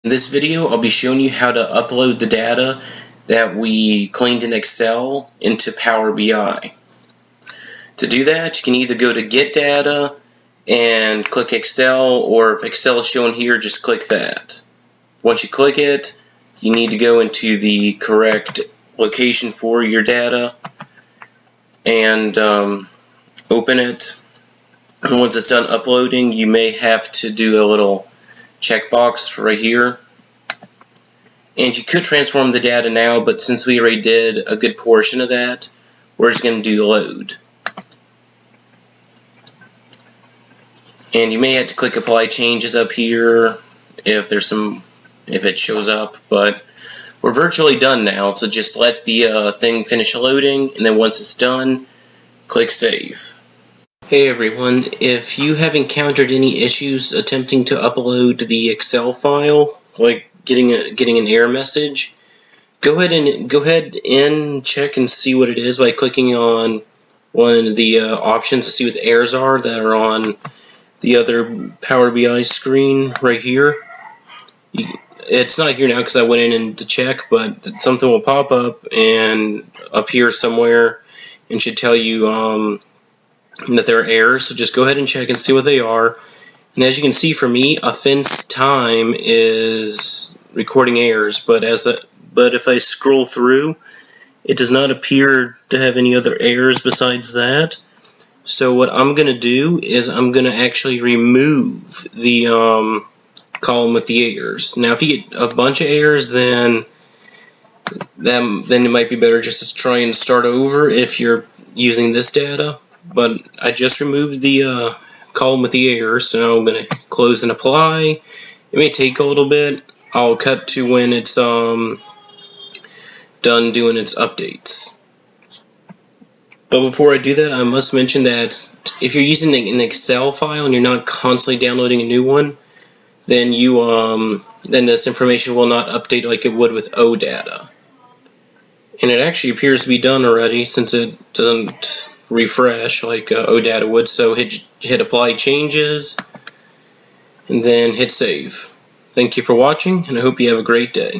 In this video, I'll be showing you how to upload the data that we cleaned in Excel into Power BI. To do that, you can either go to Get Data and click Excel, or if Excel is shown here, just click that. Once you click it, you need to go into the correct location for your data and open it. And once it's done uploading, you may have to do a little checkbox right here. And you could transform the data now, but since we already did a good portion of that, we're just going to do load. And you may have to click apply changes up here if it shows up, but we're virtually done now, so just let the thing finish loading, and then once it's done, click save. Hey everyone, if you have encountered any issues attempting to upload the Excel file, like getting an error message, go ahead and check and see what it is by clicking on one of the options to see what the errors are that are on the other Power BI screen right here. It's not here now because I went in to check, but something will pop up and up here somewhere and should tell you that there are errors, so just go ahead and check and see what they are. And as you can see, for me, offense time is recording errors, but if I scroll through, it does not appear to have any other errors besides that. So what I'm going to do is I'm going to actually remove the column with the errors. Now if you get a bunch of errors, then it might be better just to try and start over if you're using this data. But I just removed the column with the error, so I'm going to close and apply. It may take a little bit. I'll cut to when it's done doing its updates. But before I do that, I must mention that if you're using an Excel file and you're not constantly downloading a new one, then then this information will not update like it would with OData. And it actually appears to be done already, since it doesn't refresh like OData would. So hit apply changes and then hit save. Thank you for watching, and I hope you have a great day.